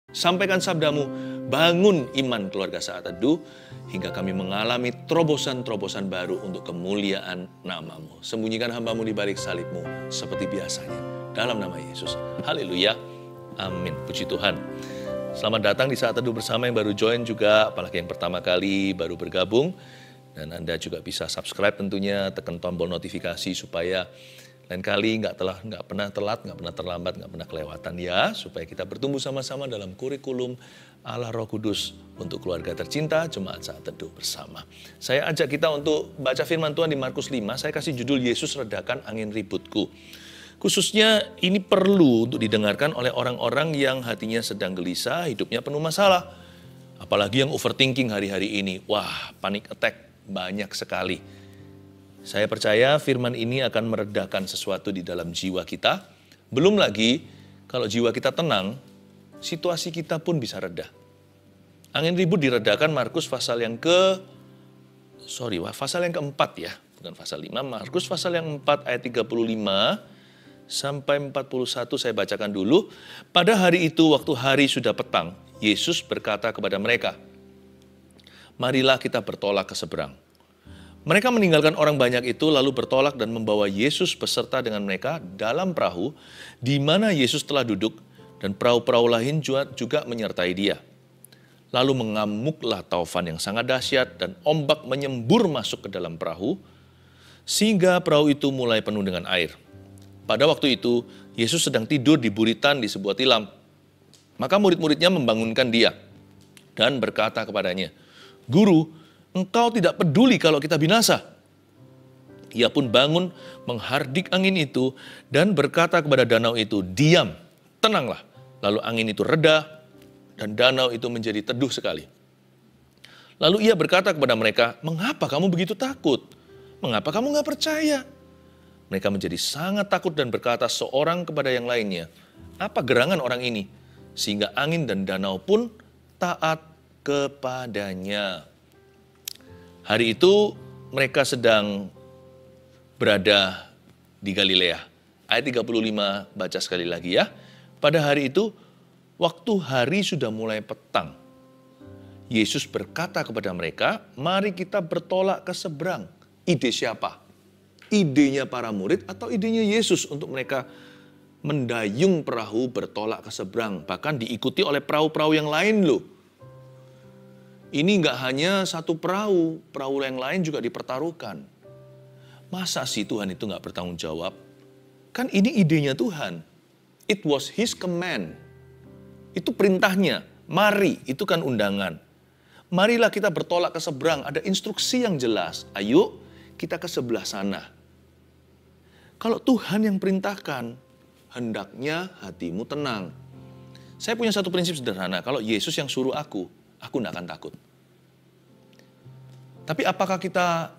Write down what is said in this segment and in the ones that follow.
Sampaikan sabdamu, bangun iman keluarga Saat Teduh, hingga kami mengalami terobosan-terobosan baru untuk kemuliaan namamu. Sembunyikan hambamu di balik salibmu, seperti biasanya. Dalam nama Yesus. Haleluya. Amin. Puji Tuhan. Selamat datang di Saat Teduh bersama yang baru join juga, apalagi yang pertama kali baru bergabung. Dan Anda juga bisa subscribe tentunya, tekan tombol notifikasi supaya lain kali nggak pernah telat, nggak pernah terlambat, nggak pernah kelewatan ya. Supaya kita bertumbuh sama-sama dalam kurikulum Allah Roh Kudus untuk keluarga tercinta Jemaat Saat Teduh bersama. Saya ajak kita untuk baca firman Tuhan di Markus 5. Saya kasih judul Yesus Redakan Angin Ributku. Khususnya ini perlu untuk didengarkan oleh orang-orang yang hatinya sedang gelisah, hidupnya penuh masalah. Apalagi yang overthinking hari-hari ini. Wah, panic attack banyak sekali. Saya percaya firman ini akan meredakan sesuatu di dalam jiwa kita. Belum lagi, kalau jiwa kita tenang, situasi kita pun bisa reda. Angin ribut diredakan Markus pasal yang keempat ya. Bukan pasal 5, Markus pasal yang 4 ayat 35 sampai 41 saya bacakan dulu. Pada hari itu, waktu hari sudah petang, Yesus berkata kepada mereka, "Marilah kita bertolak ke seberang." Mereka meninggalkan orang banyak itu lalu bertolak dan membawa Yesus beserta dengan mereka dalam perahu di mana Yesus telah duduk dan perahu-perahu lain juga menyertai dia. Lalu mengamuklah taufan yang sangat dahsyat dan ombak menyembur masuk ke dalam perahu sehingga perahu itu mulai penuh dengan air. Pada waktu itu Yesus sedang tidur di buritan di sebuah tilam. Maka murid-muridnya membangunkan dia dan berkata kepadanya, "Guru, Engkau tidak peduli kalau kita binasa." Ia pun bangun, menghardik angin itu, dan berkata kepada danau itu, "Diam, tenanglah." Lalu angin itu reda, dan danau itu menjadi teduh sekali. Lalu ia berkata kepada mereka, "Mengapa kamu begitu takut? Mengapa kamu nggak percaya?" Mereka menjadi sangat takut dan berkata seorang kepada yang lainnya, "Apa gerangan orang ini?" Sehingga angin dan danau pun taat kepadanya. Hari itu mereka sedang berada di Galilea. Ayat 35 baca sekali lagi ya. Pada hari itu, waktu hari sudah mulai petang, Yesus berkata kepada mereka, "Mari kita bertolak ke seberang." Ide siapa? Idenya para murid atau idenya Yesus untuk mereka mendayung perahu bertolak ke seberang. Bahkan diikuti oleh perahu-perahu yang lain loh. Ini nggak hanya satu perahu yang lain juga dipertaruhkan. Masa sih Tuhan itu nggak bertanggung jawab? Kan ini idenya Tuhan. It was His command. Itu perintahnya. Mari, itu kan undangan. Marilah kita bertolak ke seberang. Ada instruksi yang jelas. Ayo kita ke sebelah sana. Kalau Tuhan yang perintahkan, hendaknya hatimu tenang. Saya punya satu prinsip sederhana. Kalau Yesus yang suruh aku tidak akan takut. Tapi apakah kita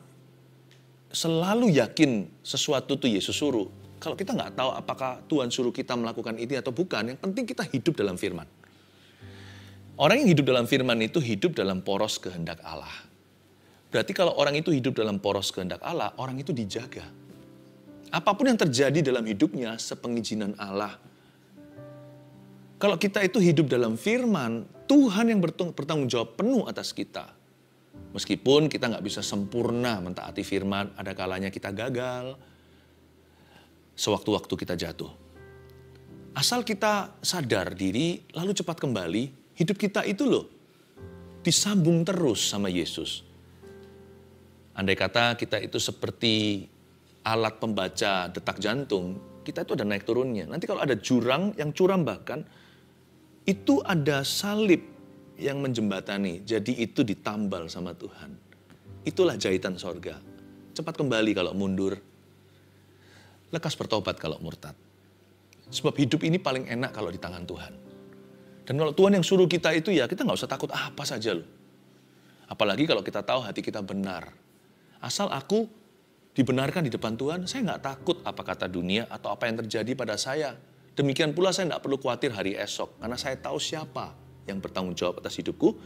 selalu yakin sesuatu itu Yesus suruh? Kalau kita nggak tahu apakah Tuhan suruh kita melakukan ini atau bukan, yang penting kita hidup dalam firman. Orang yang hidup dalam firman itu hidup dalam poros kehendak Allah. Berarti kalau orang itu hidup dalam poros kehendak Allah, orang itu dijaga. Apapun yang terjadi dalam hidupnya, sepengizinan Allah. Kalau kita itu hidup dalam firman, Tuhan yang bertanggung jawab penuh atas kita. Meskipun kita nggak bisa sempurna mentaati firman, ada kalanya kita gagal. Sewaktu-waktu kita jatuh. Asal kita sadar diri, lalu cepat kembali, hidup kita itu loh, disambung terus sama Yesus. Andai kata kita itu seperti alat pembaca detak jantung, kita itu ada naik turunnya. Nanti kalau ada jurang yang curam bahkan, itu ada salib yang menjembatani. Jadi itu ditambal sama Tuhan. Itulah jahitan sorga. Cepat kembali kalau mundur. Lekas bertobat kalau murtad. Sebab hidup ini paling enak kalau di tangan Tuhan. Dan kalau Tuhan yang suruh kita itu ya kita nggak usah takut apa saja loh. Apalagi kalau kita tahu hati kita benar. Asal aku dibenarkan di depan Tuhan, saya nggak takut apa kata dunia atau apa yang terjadi pada saya. Demikian pula saya tidak perlu khawatir hari esok, karena saya tahu siapa yang bertanggung jawab atas hidupku,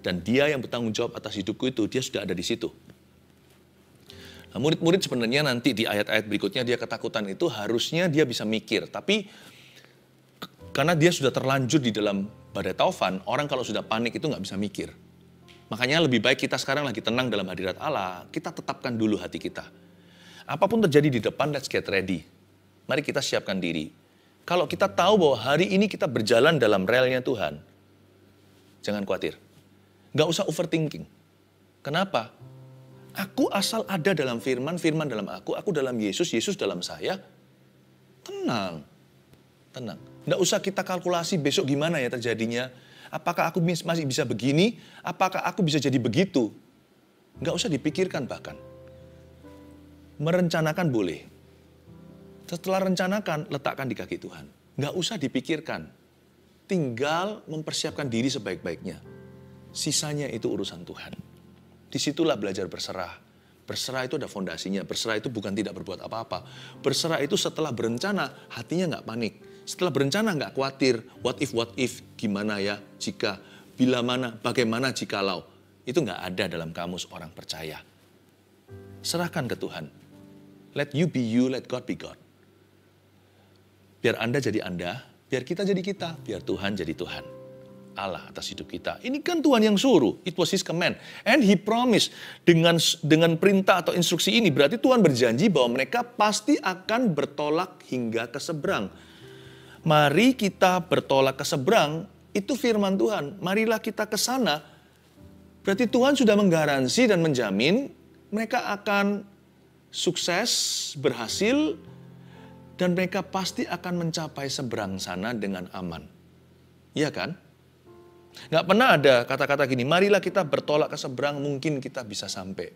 dan dia yang bertanggung jawab atas hidupku itu, dia sudah ada di situ. Nah, murid-murid sebenarnya nanti di ayat-ayat berikutnya dia ketakutan itu harusnya dia bisa mikir, tapi karena dia sudah terlanjur di dalam badai taufan, orang kalau sudah panik itu nggak bisa mikir. Makanya lebih baik kita sekarang lagi tenang dalam hadirat Allah, kita tetapkan dulu hati kita. Apapun terjadi di depan, let's get ready. Mari kita siapkan diri. Kalau kita tahu bahwa hari ini kita berjalan dalam relnya Tuhan, jangan khawatir. Nggak usah overthinking. Kenapa? Aku asal ada dalam firman, firman dalam aku dalam Yesus, Yesus dalam saya. Tenang. Tenang. Nggak usah kita kalkulasi besok gimana ya terjadinya. Apakah aku masih bisa begini? Apakah aku bisa jadi begitu? Nggak usah dipikirkan bahkan. Merencanakan boleh. Setelah rencanakan, letakkan di kaki Tuhan. Nggak usah dipikirkan. Tinggal mempersiapkan diri sebaik-baiknya. Sisanya itu urusan Tuhan. Disitulah belajar berserah. Berserah itu ada fondasinya. Berserah itu bukan tidak berbuat apa-apa. Berserah itu setelah berencana, hatinya nggak panik. Setelah berencana nggak khawatir, what if, gimana ya, jika, bila mana, bagaimana jikalau. Itu nggak ada dalam kamus orang percaya. Serahkan ke Tuhan. Let you be you, let God be God. Biar Anda jadi Anda, biar kita jadi kita, biar Tuhan jadi Tuhan. Allah atas hidup kita. Ini kan Tuhan yang suruh. It was His command. And He promised dengan perintah atau instruksi ini, berarti Tuhan berjanji bahwa mereka pasti akan bertolak hingga ke seberang. Mari kita bertolak ke seberang, itu firman Tuhan. Marilah kita ke sana. Berarti Tuhan sudah menggaransi dan menjamin mereka akan sukses, berhasil, dan mereka pasti akan mencapai seberang sana dengan aman. Iya kan? Nggak pernah ada kata-kata gini, marilah kita bertolak ke seberang, mungkin kita bisa sampai.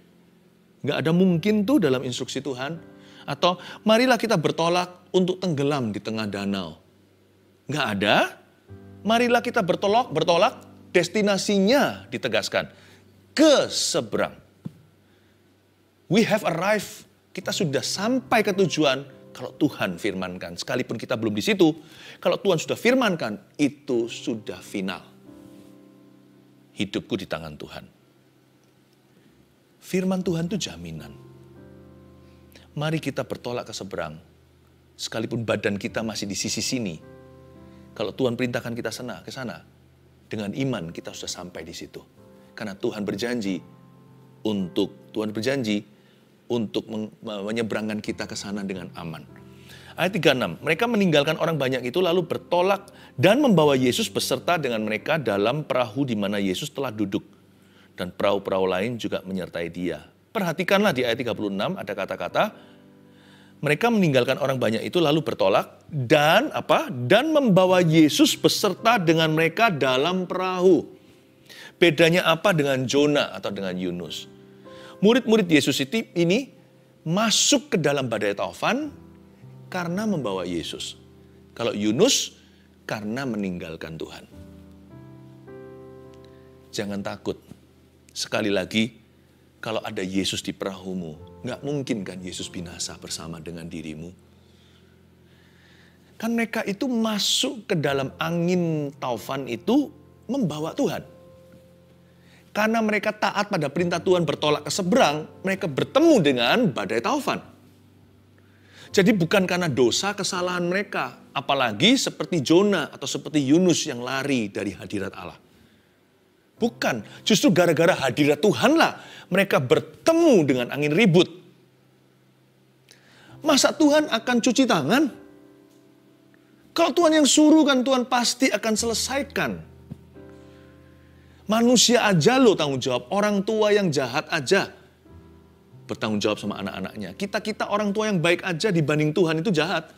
Nggak ada mungkin tuh dalam instruksi Tuhan. Atau marilah kita bertolak untuk tenggelam di tengah danau. Nggak ada. Marilah kita bertolak, destinasinya ditegaskan. Ke seberang. We have arrived. Kita sudah sampai ke tujuan kalau Tuhan firmankan. Sekalipun kita belum di situ, kalau Tuhan sudah firmankan, itu sudah final. Hidupku di tangan Tuhan. Firman Tuhan itu jaminan. Mari kita bertolak ke seberang. Sekalipun badan kita masih di sisi sini. Kalau Tuhan perintahkan kita ke sana, dengan iman kita sudah sampai di situ. Karena Tuhan berjanji untuk menyeberangkan kita ke sana dengan aman. Ayat 36, mereka meninggalkan orang banyak itu lalu bertolak dan membawa Yesus beserta dengan mereka dalam perahu di mana Yesus telah duduk. Dan perahu-perahu lain juga menyertai dia. Perhatikanlah di ayat 36 ada kata-kata, mereka meninggalkan orang banyak itu lalu bertolak dan membawa Yesus beserta dengan mereka dalam perahu. Bedanya apa dengan Jona atau dengan Yunus? Murid-murid Yesus ini masuk ke dalam badai taufan karena membawa Yesus. Kalau Yunus karena meninggalkan Tuhan. Jangan takut. Sekali lagi, kalau ada Yesus di perahumu, nggak mungkin kan Yesus binasa bersama dengan dirimu. Kan mereka itu masuk ke dalam angin taufan itu membawa Tuhan. Karena mereka taat pada perintah Tuhan bertolak ke seberang, mereka bertemu dengan badai taufan. Jadi bukan karena dosa kesalahan mereka, apalagi seperti Jona atau seperti Yunus yang lari dari hadirat Allah. Bukan, justru gara-gara hadirat Tuhanlah mereka bertemu dengan angin ribut. Masa Tuhan akan cuci tangan? Kalau Tuhan yang suruh kan Tuhan pasti akan selesaikan. Manusia aja loh tanggung jawab, orang tua yang jahat aja bertanggung jawab sama anak-anaknya. Kita orang tua yang baik aja dibanding Tuhan itu jahat.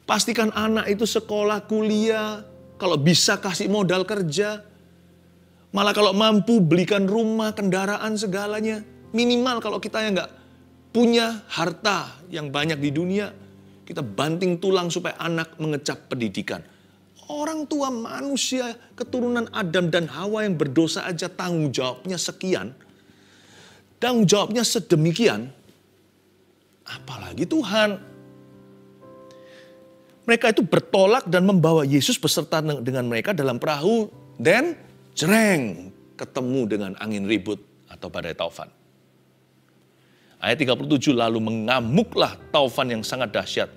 Pastikan anak itu sekolah, kuliah, kalau bisa kasih modal kerja. Malah kalau mampu belikan rumah, kendaraan, segalanya. Minimal kalau kita yang nggak punya harta yang banyak di dunia, kita banting tulang supaya anak mengecap pendidikan. Orang tua manusia keturunan Adam dan Hawa yang berdosa aja tanggung jawabnya sekian. Tanggung jawabnya sedemikian. Apalagi Tuhan. Mereka itu bertolak dan membawa Yesus beserta dengan mereka dalam perahu. Dan jereng ketemu dengan angin ribut atau badai taufan. Ayat 37, lalu mengamuklah taufan yang sangat dahsyat.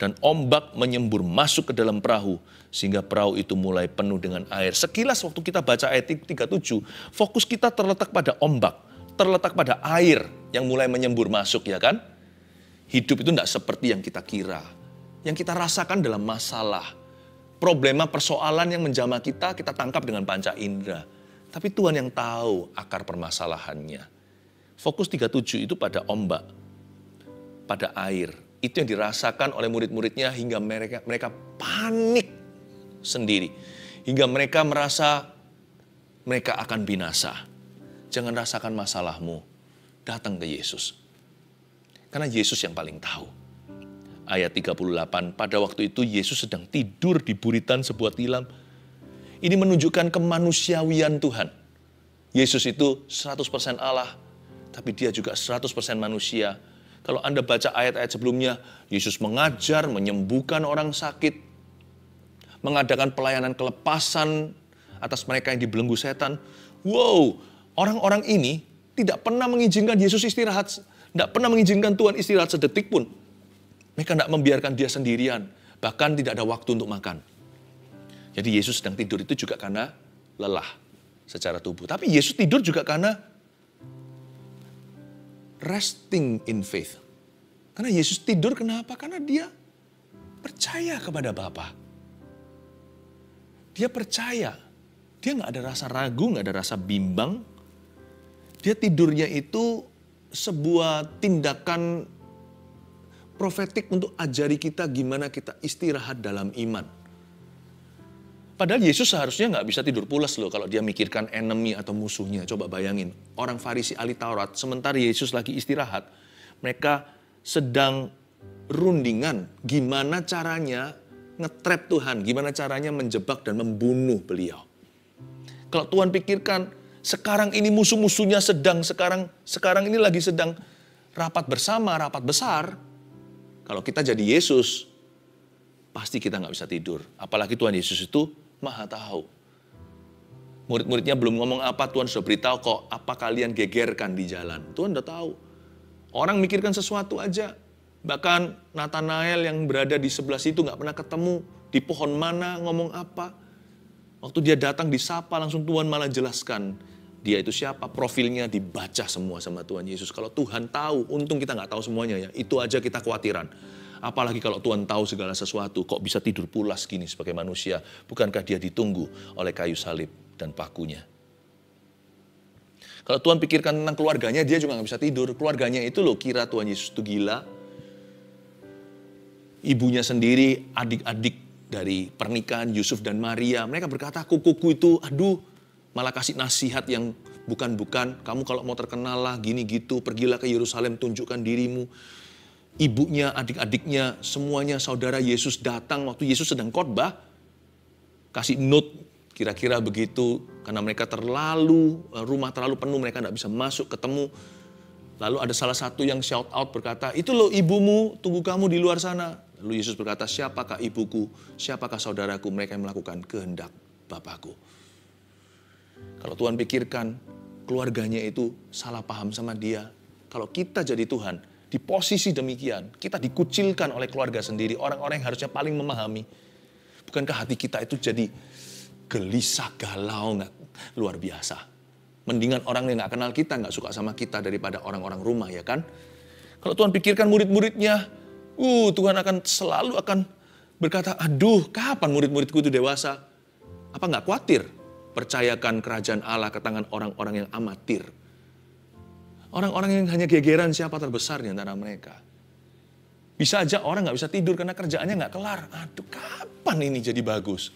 dan ombak menyembur masuk ke dalam perahu, sehingga perahu itu mulai penuh dengan air. Sekilas waktu kita baca ayat 37, fokus kita terletak pada ombak, terletak pada air yang mulai menyembur masuk, ya kan? Hidup itu tidak seperti yang kita kira. Yang kita rasakan dalam masalah, problema, persoalan yang menjamah kita tangkap dengan panca indera. Tapi Tuhan yang tahu akar permasalahannya. Fokus 37 itu pada ombak, pada air. Itu yang dirasakan oleh murid-muridnya hingga mereka panik sendiri. Hingga mereka merasa mereka akan binasa. Jangan rasakan masalahmu, datang ke Yesus. Karena Yesus yang paling tahu. Ayat 38, pada waktu itu Yesus sedang tidur di buritan sebuah tilam. Ini menunjukkan kemanusiawian Tuhan. Yesus itu 100% Allah, tapi dia juga 100% manusia. Kalau Anda baca ayat-ayat sebelumnya, Yesus mengajar, menyembuhkan orang sakit, mengadakan pelayanan kelepasan atas mereka yang dibelenggu setan. Wow, orang-orang ini tidak pernah mengizinkan Yesus istirahat, tidak pernah mengizinkan Tuhan istirahat sedetik pun. Mereka tidak membiarkan dia sendirian, bahkan tidak ada waktu untuk makan. Jadi Yesus sedang tidur itu juga karena lelah secara tubuh. Tapi Yesus tidur juga karena resting in faith. Karena Yesus tidur kenapa? Karena dia percaya kepada Bapa. Dia percaya. Dia nggak ada rasa ragu, nggak ada rasa bimbang. Dia tidurnya itu sebuah tindakan profetik untuk ajari kita gimana kita istirahat dalam iman. Padahal Yesus seharusnya nggak bisa tidur pulas loh kalau dia mikirkan enemy atau musuhnya. Coba bayangin, orang Farisi ahli Taurat, sementara Yesus lagi istirahat, mereka sedang rundingan gimana caranya nge-trap Tuhan, gimana caranya menjebak dan membunuh beliau. Kalau Tuhan pikirkan, sekarang ini musuh-musuhnya sekarang ini lagi sedang rapat bersama, rapat besar. Kalau kita jadi Yesus, pasti kita nggak bisa tidur. Apalagi Tuhan Yesus itu Maha tahu. Murid-muridnya belum ngomong apa, Tuhan sudah beritahu kok apa kalian gegerkan di jalan. Tuhan udah tahu. Orang mikirkan sesuatu aja. Bahkan Nathanael yang berada di sebelah situ nggak pernah ketemu. Di pohon mana ngomong apa. Waktu dia datang disapa langsung Tuhan malah jelaskan. Dia itu siapa, profilnya dibaca semua sama Tuhan Yesus. Kalau Tuhan tahu, untung kita nggak tahu semuanya ya. Itu aja kita khawatiran. Apalagi kalau Tuhan tahu segala sesuatu, kok bisa tidur pulas gini sebagai manusia. Bukankah dia ditunggu oleh kayu salib dan pakunya? Kalau Tuhan pikirkan tentang keluarganya, dia juga nggak bisa tidur. Keluarganya itu loh kira Tuhan Yesus itu gila. Ibunya sendiri, adik-adik dari pernikahan Yusuf dan Maria. Mereka berkata, kukuku itu, aduh, malah kasih nasihat yang bukan-bukan. Kamu kalau mau terkenal lah, gini gitu, pergilah ke Yerusalem, tunjukkan dirimu. Ibunya, adik-adiknya, semuanya saudara Yesus datang waktu Yesus sedang khotbah. Kasih note, kira-kira begitu. Karena mereka rumah terlalu penuh, mereka tidak bisa masuk, ketemu. Lalu ada salah satu yang shout out berkata, itu loh ibumu, tunggu kamu di luar sana. Lalu Yesus berkata, siapakah ibuku, siapakah saudaraku, mereka yang melakukan kehendak Bapakku. Kalau Tuhan pikirkan keluarganya itu salah paham sama dia. Kalau kita jadi Tuhan, di posisi demikian, kita dikucilkan oleh keluarga sendiri, orang-orang yang harusnya paling memahami. Bukankah hati kita itu jadi gelisah, galau, luar biasa. Mendingan orang yang gak kenal kita, gak suka sama kita daripada orang-orang rumah, ya kan? Kalau Tuhan pikirkan murid-muridnya, Tuhan selalu akan berkata, aduh kapan murid-muridku itu dewasa? Apa gak khawatir? Percayakan kerajaan Allah ke tangan orang-orang yang amatir. Orang-orang yang hanya gegeran siapa terbesar di antara mereka. Bisa aja orang gak bisa tidur karena kerjaannya gak kelar. Aduh kapan ini jadi bagus?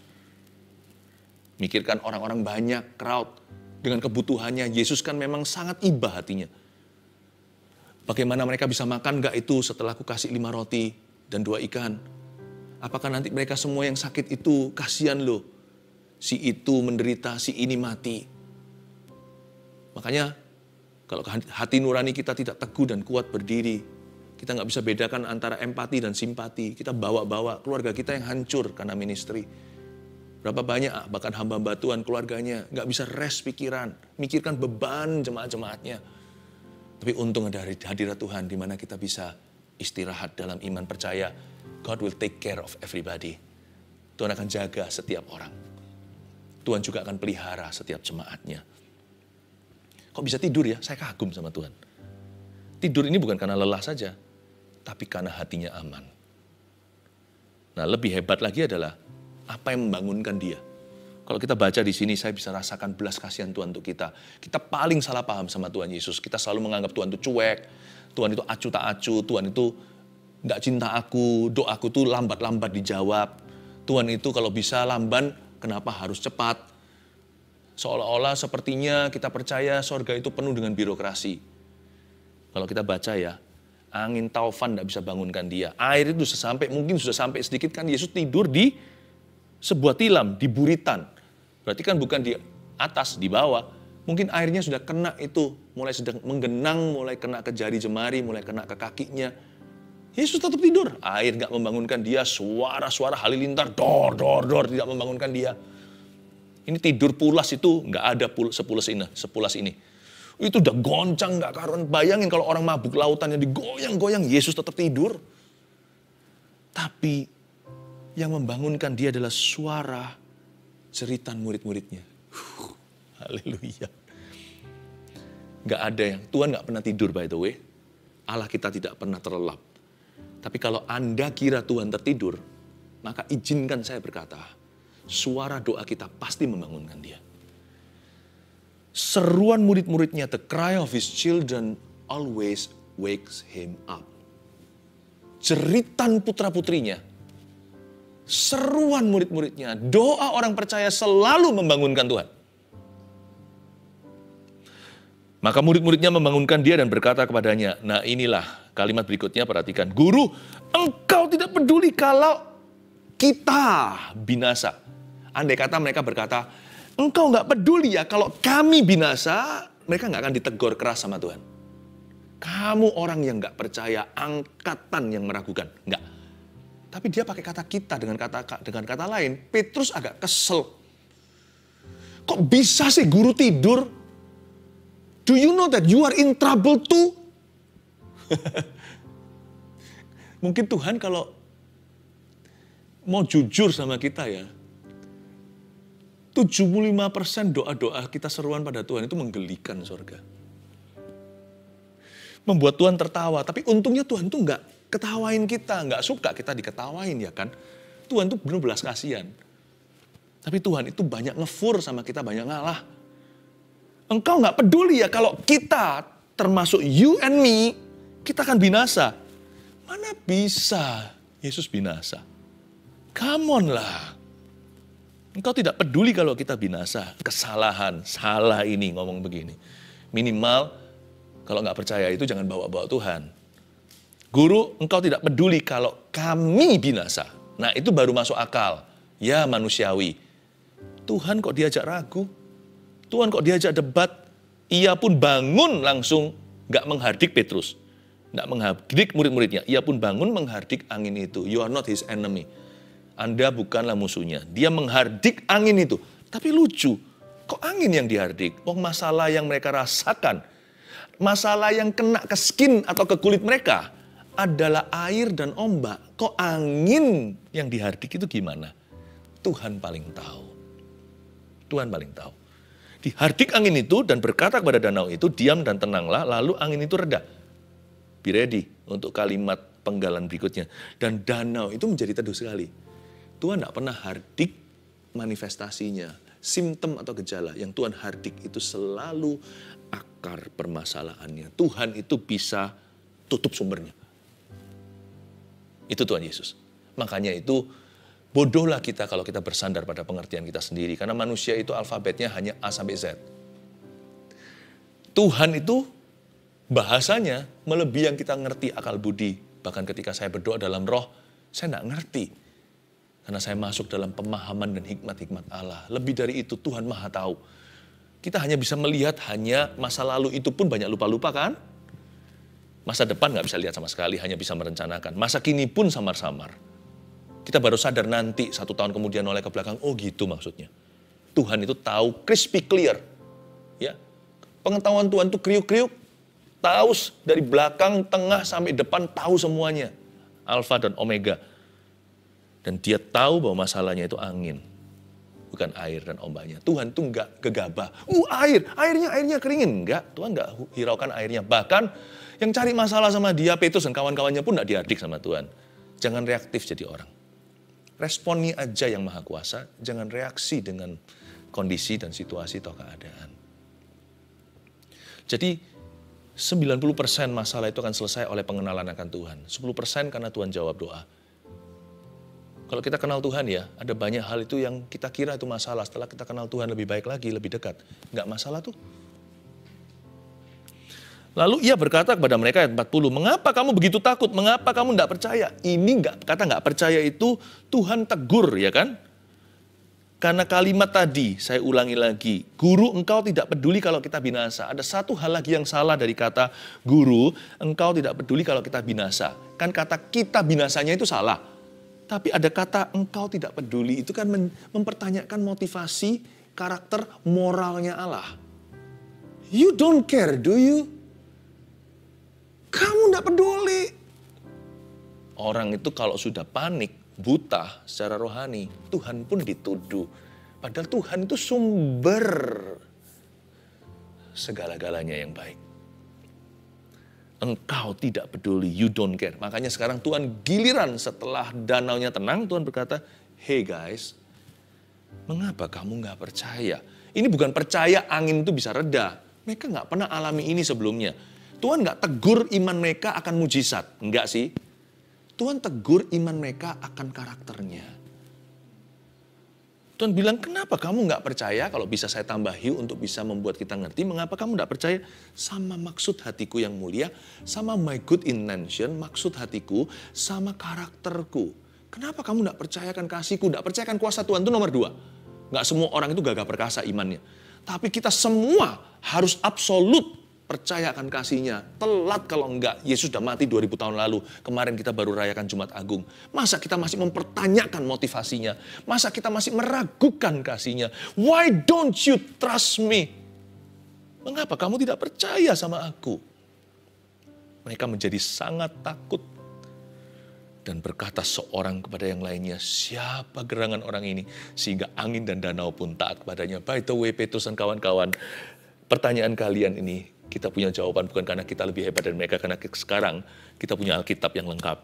Mikirkan orang-orang banyak, crowd. Dengan kebutuhannya, Yesus kan memang sangat iba hatinya. Bagaimana mereka bisa makan gak itu setelah aku kasih 5 roti dan 2 ikan? Apakah nanti mereka semua yang sakit itu kasihan loh? Si itu menderita, si ini mati. Makanya kalau hati nurani kita tidak teguh dan kuat berdiri, kita nggak bisa bedakan antara empati dan simpati. Kita bawa-bawa keluarga kita yang hancur karena ministry. Berapa banyak bahkan hamba-hamba Tuhan keluarganya nggak bisa rest pikiran, mikirkan beban jemaat-jemaatnya. Tapi untung ada hadirat Tuhan di mana kita bisa istirahat dalam iman percaya. God will take care of everybody. Tuhan akan jaga setiap orang. Tuhan juga akan pelihara setiap jemaatnya. Kok bisa tidur ya? Saya kagum sama Tuhan. Tidur ini bukan karena lelah saja, tapi karena hatinya aman. Nah, lebih hebat lagi adalah apa yang membangunkan dia. Kalau kita baca di sini, saya bisa rasakan belas kasihan Tuhan untuk kita. Kita paling salah paham sama Tuhan Yesus. Kita selalu menganggap Tuhan itu cuek, Tuhan itu acu tak acu, Tuhan itu nggak cinta aku, doaku tuh lambat-lambat dijawab. Tuhan itu kalau bisa lamban, kenapa harus cepat? Seolah-olah sepertinya kita percaya sorga itu penuh dengan birokrasi. Kalau kita baca ya, angin taufan tidak bisa bangunkan dia. Air itu mungkin sudah sampai sedikit kan Yesus tidur di sebuah tilam, di buritan. Berarti kan bukan di atas, di bawah. Mungkin airnya sudah kena itu, mulai sedang menggenang, mulai kena ke jari jemari, mulai kena ke kakinya. Yesus tetap tidur. Air nggak membangunkan dia, suara-suara halilintar, dor, tidak membangunkan dia. Ini tidur pulas itu nggak ada sepulas ini. Itu udah goncang nggak karuan. Bayangin kalau orang mabuk lautannya digoyang-goyang, Yesus tetap tidur. Tapi yang membangunkan dia adalah suara jeritan murid-muridnya. Haleluya. Gak ada yang, Tuhan gak pernah tidur by the way. Allah kita tidak pernah terlelap. Tapi kalau Anda kira Tuhan tertidur, maka izinkan saya berkata, suara doa kita pasti membangunkan dia. Seruan murid-muridnya, the cry of his children always wakes him up. Jeritan putra-putrinya, seruan murid-muridnya, doa orang percaya selalu membangunkan Tuhan. Maka murid-muridnya membangunkan dia dan berkata kepadanya, nah inilah kalimat berikutnya, perhatikan. Guru, engkau tidak peduli kalau kita binasa. Andai kata mereka berkata, engkau nggak peduli ya kalau kami binasa, mereka nggak akan ditegur keras sama Tuhan. Kamu orang yang nggak percaya, angkatan yang meragukan. Nggak. Tapi dia pakai kata kita dengan kata lain. Petrus agak kesel. Kok bisa sih guru tidur? Do you know that you are in trouble too? Mungkin Tuhan kalau mau jujur sama kita ya, 75% doa-doa kita seruan pada Tuhan itu menggelikan surga. Membuat Tuhan tertawa, tapi untungnya Tuhan tuh nggak ketawain kita, nggak suka kita diketawain ya kan. Tuhan tuh benar belas kasihan. Tapi Tuhan itu banyak ngefur sama kita, banyak ngalah. Engkau nggak peduli ya kalau kita, termasuk you and me, kita akan binasa. Mana bisa Yesus binasa? Come on lah. Engkau tidak peduli kalau kita binasa. Kesalahan, salah ini ngomong begini. Minimal kalau nggak percaya itu jangan bawa-bawa Tuhan. Guru, engkau tidak peduli kalau kami binasa. Nah itu baru masuk akal. Ya manusiawi. Tuhan kok diajak ragu? Tuhan kok diajak debat? Ia pun bangun langsung gak menghardik Petrus. Gak menghardik murid-muridnya. Ia pun bangun menghardik angin itu. You are not his enemy. Anda bukanlah musuhnya. Dia menghardik angin itu. Tapi lucu. Kok angin yang dihardik? Masalah yang mereka rasakan. Masalah yang kena ke skin atau ke kulit mereka adalah air dan ombak. Kok angin yang dihardik itu gimana? Tuhan paling tahu. Tuhan paling tahu. Dihardik angin itu dan berkata kepada danau itu, diam dan tenanglah, lalu angin itu reda. Be ready untuk kalimat penggalan berikutnya. Dan danau itu menjadi teduh sekali. Tuhan tidak pernah hardik manifestasinya, simptom atau gejala. Yang Tuhan hardik itu selalu akar permasalahannya. Tuhan itu bisa tutup sumbernya. Itu Tuhan Yesus. Makanya itu bodohlah kita kalau kita bersandar pada pengertian kita sendiri. Karena manusia itu alfabetnya hanya A sampai Z. Tuhan itu bahasanya melebihi yang kita ngerti akal budi. Bahkan ketika saya berdoa dalam roh, saya tidak ngerti. Karena saya masuk dalam pemahaman dan hikmat-hikmat Allah. Lebih dari itu Tuhan Maha tahu. Kita hanya bisa melihat hanya masa lalu itu pun banyak lupa-lupa kan? Masa depan nggak bisa lihat sama sekali, hanya bisa merencanakan. Masa kini pun samar-samar. Kita baru sadar nanti 1 tahun kemudian noleh ke belakang, oh gitu maksudnya. Tuhan itu tahu crispy clear. Ya. Pengetahuan Tuhan itu kriuk-kriuk, tahu dari belakang, tengah sampai depan tahu semuanya. Alfa dan Omega. Dan dia tahu bahwa masalahnya itu angin, bukan air dan ombaknya. Tuhan tuh nggak gegabah. Airnya keringin. Enggak, Tuhan nggak hiraukan airnya. Bahkan yang cari masalah sama dia, Petrus dan kawan-kawannya pun nggak diadik sama Tuhan. Jangan reaktif jadi orang. Responi aja yang maha kuasa, jangan reaksi dengan kondisi dan situasi atau keadaan. Jadi 90% masalah itu akan selesai oleh pengenalan akan Tuhan. 10% karena Tuhan jawab doa. Kalau kita kenal Tuhan ya, ada banyak hal itu yang kita kira itu masalah. Setelah kita kenal Tuhan lebih baik lagi, lebih dekat. Nggak masalah tuh. Lalu ia berkata kepada mereka ayat 40, mengapa kamu begitu takut? Mengapa kamu tidak percaya? Ini kata nggak percaya itu Tuhan tegur, ya kan? Karena kalimat tadi, saya ulangi lagi, guru engkau tidak peduli kalau kita binasa. Ada satu hal lagi yang salah dari kata guru, engkau tidak peduli kalau kita binasa. Kan kata kita binasanya itu salah. Tapi ada kata engkau tidak peduli, itu kan mempertanyakan motivasi, karakter, moralnya Allah. You don't care, do you? Kamu tidak peduli. Orang itu kalau sudah panik, buta secara rohani, Tuhan pun dituduh. Padahal Tuhan itu sumber segala-galanya yang baik. Engkau tidak peduli, you don't care. Makanya sekarang Tuhan giliran setelah danaunya tenang, Tuhan berkata, hey guys, mengapa kamu nggak percaya? Ini bukan percaya angin itu bisa reda. Mereka nggak pernah alami ini sebelumnya. Tuhan nggak tegur iman mereka akan mujizat. Enggak sih. Tuhan tegur iman mereka akan karakternya. Tuhan bilang, kenapa kamu nggak percaya? Kalau bisa saya tambahi untuk bisa membuat kita ngerti. Mengapa kamu nggak percaya? Sama maksud hatiku yang mulia. Sama my good intention, maksud hatiku. Sama karakterku. Kenapa kamu nggak percayakan kasihku? Nggak percayakan kuasa Tuhan itu nomor 2. Nggak semua orang itu gagah perkasa imannya. Tapi kita semua harus absolut percaya akan kasihnya. Telat kalau enggak. Yesus sudah mati 2000 tahun lalu. Kemarin kita baru rayakan Jumat Agung. Masa kita masih mempertanyakan motivasinya? Masa kita masih meragukan kasihnya? Why don't you trust me? Mengapa kamu tidak percaya sama aku? Mereka menjadi sangat takut. Dan berkata seorang kepada yang lainnya, siapa gerangan orang ini? Sehingga angin dan danau pun taat kepadanya. By the way, Petrus dan kawan-kawan, pertanyaan kalian ini, kita punya jawaban bukan karena kita lebih hebat dari mereka, karena sekarang kita punya Alkitab yang lengkap.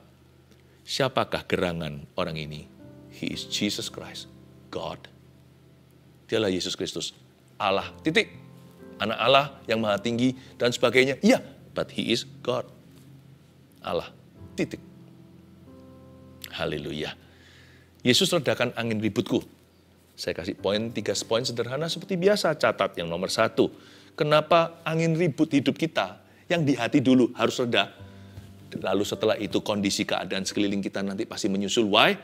Siapakah gerangan orang ini? He is Jesus Christ, God. Dialah Yesus Kristus, Allah, titik. Anak Allah yang maha tinggi dan sebagainya. Iya, but he is God. Allah, titik. Haleluya. Yesus redakan angin ributku. Saya kasih 3 poin sederhana seperti biasa. Catat yang nomor 1. Kenapa angin ribut hidup kita yang di hati dulu harus reda. Lalu setelah itu kondisi keadaan sekeliling kita nanti pasti menyusul. Why?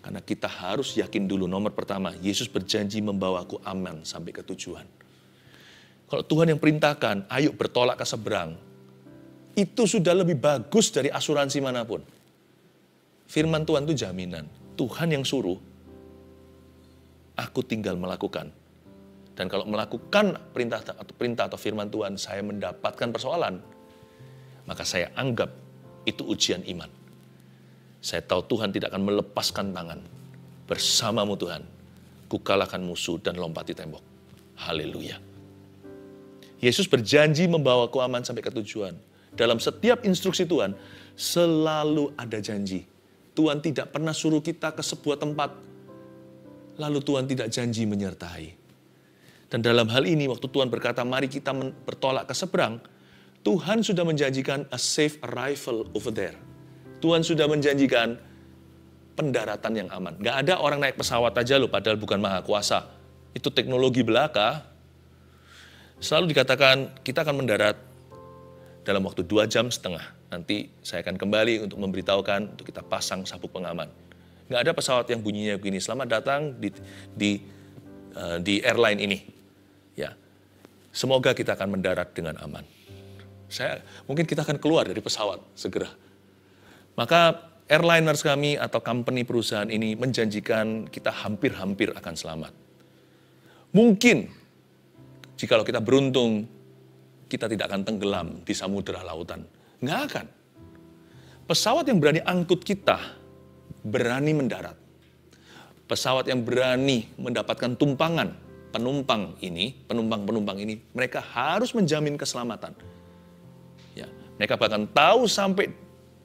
Karena kita harus yakin dulu. Nomor pertama, Yesus berjanji membawaku aman sampai ke tujuan. Kalau Tuhan yang perintahkan, ayo bertolak ke seberang. Itu sudah lebih bagus dari asuransi manapun. Firman Tuhan itu jaminan. Tuhan yang suruh, aku tinggal melakukan. Dan kalau melakukan perintah atau firman Tuhan, saya mendapatkan persoalan, maka saya anggap itu ujian iman. Saya tahu Tuhan tidak akan melepaskan tangan. Bersamamu Tuhan, kukalahkan musuh dan lompati tembok. Haleluya. Yesus berjanji membawaku aman sampai ke tujuan. Dalam setiap instruksi Tuhan, selalu ada janji. Tuhan tidak pernah suruh kita ke sebuah tempat, lalu Tuhan tidak janji menyertai. Dan dalam hal ini, waktu Tuhan berkata, mari kita bertolak ke seberang, Tuhan sudah menjanjikan a safe arrival over there. Tuhan sudah menjanjikan pendaratan yang aman. Gak ada orang naik pesawat aja loh, padahal bukan maha kuasa. Itu teknologi belaka. Selalu dikatakan, kita akan mendarat dalam waktu 2,5 jam. Nanti saya akan kembali untuk memberitahukan, untuk kita pasang sabuk pengaman. Gak ada pesawat yang bunyinya begini, selamat datang di airline ini. Ya, semoga kita akan mendarat dengan aman. Mungkin kita akan keluar dari pesawat segera. Maka airliners kami atau company perusahaan ini menjanjikan kita hampir-hampir akan selamat. Mungkin, jikalau kita beruntung, kita tidak akan tenggelam di samudera lautan. Nggak akan. Pesawat yang berani angkut kita berani mendarat. Pesawat yang berani mendapatkan penumpang ini, mereka harus menjamin keselamatan. Ya, mereka bahkan tahu sampai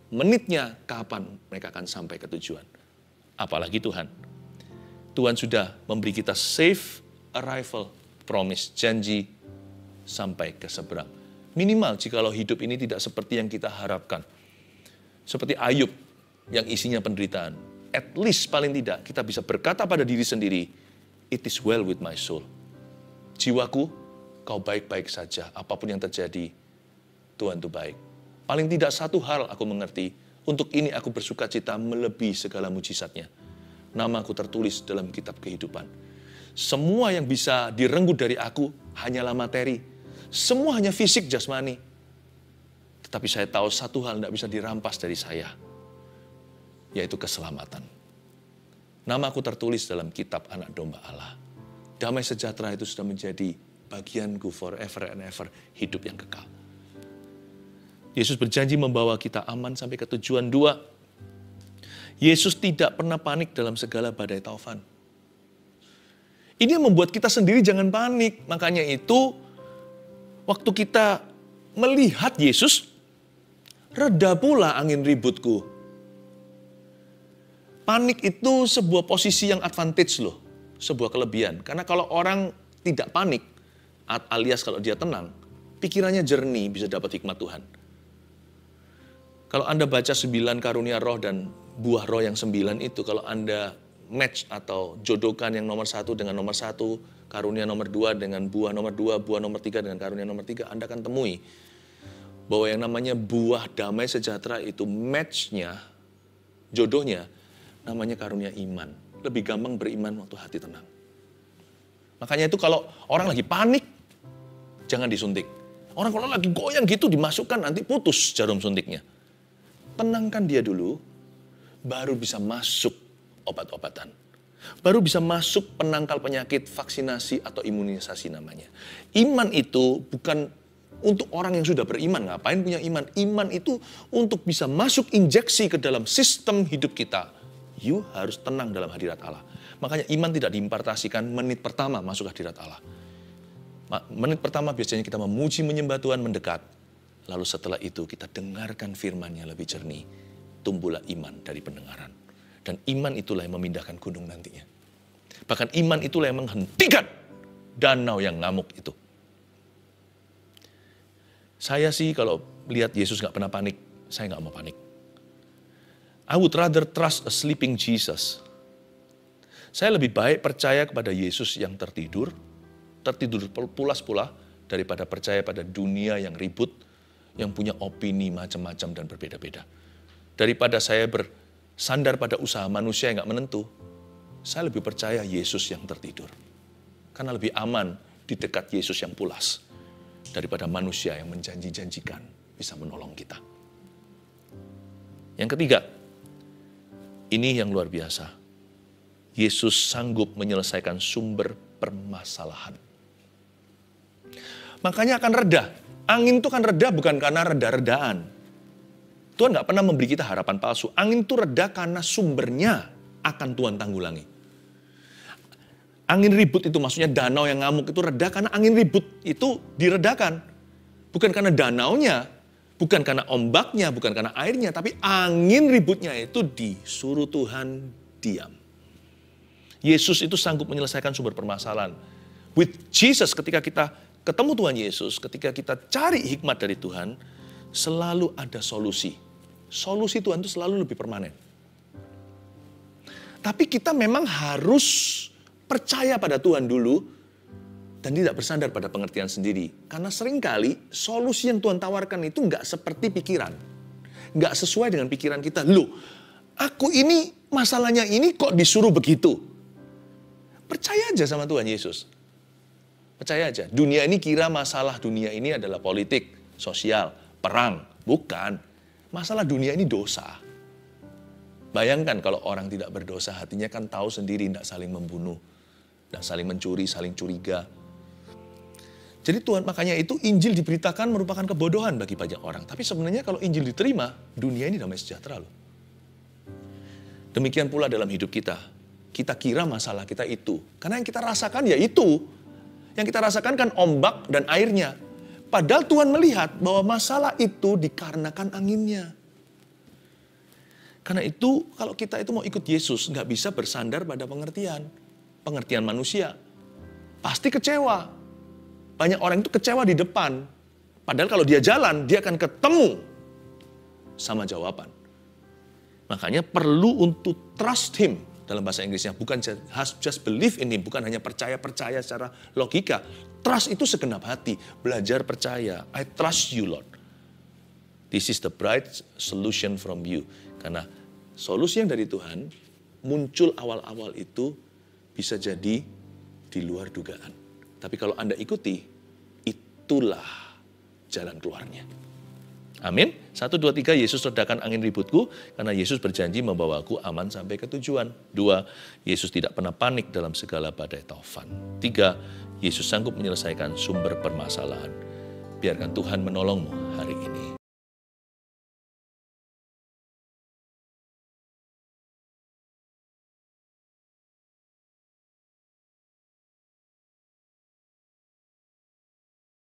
menitnya kapan mereka akan sampai ke tujuan. Apalagi Tuhan. Tuhan sudah memberi kita safe arrival, promise, janji sampai ke seberang. Minimal jikalau hidup ini tidak seperti yang kita harapkan. Seperti Ayub yang isinya penderitaan. At least paling tidak kita bisa berkata pada diri sendiri, it is well with my soul. Jiwaku, kau baik-baik saja. Apapun yang terjadi, Tuhan itu baik. Paling tidak satu hal aku mengerti, untuk ini aku bersuka cita melebihi segala mujizatnya. Namaku tertulis dalam kitab kehidupan. Semua yang bisa direnggut dari aku hanyalah materi. Semua hanya fisik jasmani. Tetapi saya tahu satu hal tidak bisa dirampas dari saya, yaitu keselamatan. Namaku tertulis dalam kitab Anak Domba Allah. Damai sejahtera itu sudah menjadi bagianku forever and ever, hidup yang kekal. Yesus berjanji membawa kita aman sampai ke tujuan. 2, Yesus tidak pernah panik dalam segala badai taufan. Ini yang membuat kita sendiri jangan panik. Makanya itu, waktu kita melihat Yesus, reda pula angin ributku. Panik itu sebuah posisi yang advantage loh, sebuah kelebihan. Karena kalau orang tidak panik, alias kalau dia tenang, pikirannya jernih, bisa dapat hikmat Tuhan. Kalau Anda baca 9 karunia roh dan buah roh yang 9 itu, kalau Anda match atau jodohkan yang nomor 1 dengan nomor 1, karunia nomor 2 dengan buah nomor 2, buah nomor 3 dengan karunia nomor 3, Anda akan temui bahwa yang namanya buah damai sejahtera itu match-nya, jodohnya, namanya karunia iman. Lebih gampang beriman waktu hati tenang. Makanya itu kalau orang lagi panik, jangan disuntik. Orang kalau lagi goyang gitu dimasukkan, nanti putus jarum suntiknya. Tenangkan dia dulu, baru bisa masuk obat-obatan. Baru bisa masuk penangkal penyakit, vaksinasi atau imunisasi namanya. Iman itu bukan untuk orang yang sudah beriman. Ngapain punya iman? Iman itu untuk bisa masuk injeksi ke dalam sistem hidup kita. You harus tenang dalam hadirat Allah. Makanya iman tidak diimpartasikan menit pertama masuk hadirat Allah. Menit pertama biasanya kita memuji, menyembah Tuhan, mendekat. Lalu setelah itu kita dengarkan firman-Nya lebih jernih. Tumbuhlah iman dari pendengaran. Dan iman itulah yang memindahkan gunung nantinya. Bahkan iman itulah yang menghentikan danau yang ngamuk itu. Saya sih kalau lihat Yesus gak pernah panik, saya gak mau panik. I would rather trust a sleeping Jesus. Saya lebih baik percaya kepada Yesus yang tertidur pulas pula, daripada percaya pada dunia yang ribut, yang punya opini macam-macam dan berbeda-beda. Daripada saya bersandar pada usaha manusia yang gak menentu, saya lebih percaya Yesus yang tertidur. Karena lebih aman di dekat Yesus yang pulas, daripada manusia yang menjanji-janjikan bisa menolong kita. Yang ketiga, ini yang luar biasa. Yesus sanggup menyelesaikan sumber permasalahan. Makanya akan reda. Angin itu kan reda bukan karena reda-redaan. Tuhan gak pernah memberi kita harapan palsu. Angin itu reda karena sumbernya akan Tuhan tanggulangi. Angin ribut itu maksudnya danau yang ngamuk itu reda karena angin ribut itu diredakan. Bukan karena danaunya, bukan karena ombaknya, bukan karena airnya, tapi angin ributnya itu disuruh Tuhan diam. Yesus itu sanggup menyelesaikan sumber permasalahan. With Jesus, ketika kita ketemu Tuhan Yesus, ketika kita cari hikmat dari Tuhan, selalu ada solusi. Solusi Tuhan itu selalu lebih permanen. Tapi kita memang harus percaya pada Tuhan dulu dan tidak bersandar pada pengertian sendiri. Karena seringkali solusi yang Tuhan tawarkan itu nggak seperti pikiran. Nggak sesuai dengan pikiran kita. Loh, aku ini masalahnya ini kok disuruh begitu? Percaya aja sama Tuhan Yesus. Percaya aja. Dunia ini kira masalah dunia ini adalah politik, sosial, perang. Bukan. Masalah dunia ini dosa. Bayangkan kalau orang tidak berdosa, hatinya kan tahu sendiri, tidak saling membunuh, tidak saling mencuri, saling curiga. Jadi Tuhan, makanya itu Injil diberitakan merupakan kebodohan bagi banyak orang. Tapi sebenarnya kalau Injil diterima, dunia ini damai sejahtera loh. Demikian pula dalam hidup kita. Kita kira masalah kita itu. Karena yang kita rasakan ya itu. Yang kita rasakan kan ombak dan airnya. Padahal Tuhan melihat bahwa masalah itu dikarenakan anginnya. Karena itu kalau kita itu mau ikut Yesus, nggak bisa bersandar pada pengertian manusia. Pasti kecewa. Banyak orang itu kecewa di depan. Padahal kalau dia jalan, dia akan ketemu sama jawaban. Makanya perlu untuk trust him dalam bahasa Inggrisnya. Bukan just believe in him, bukan hanya percaya secara logika. Trust itu segenap hati, belajar percaya. I trust you, Lord. This is the bright solution from you. Karena solusi yang dari Tuhan muncul awal-awal itu bisa jadi di luar dugaan. Tapi kalau Anda ikuti, itulah jalan keluarnya. Amin. 1, 2, 3, Yesus redakan angin ributku karena Yesus berjanji membawaku aman sampai ke tujuan. 2, Yesus tidak pernah panik dalam segala badai taufan. 3, Yesus sanggup menyelesaikan sumber permasalahan. Biarkan Tuhan menolongmu hari ini.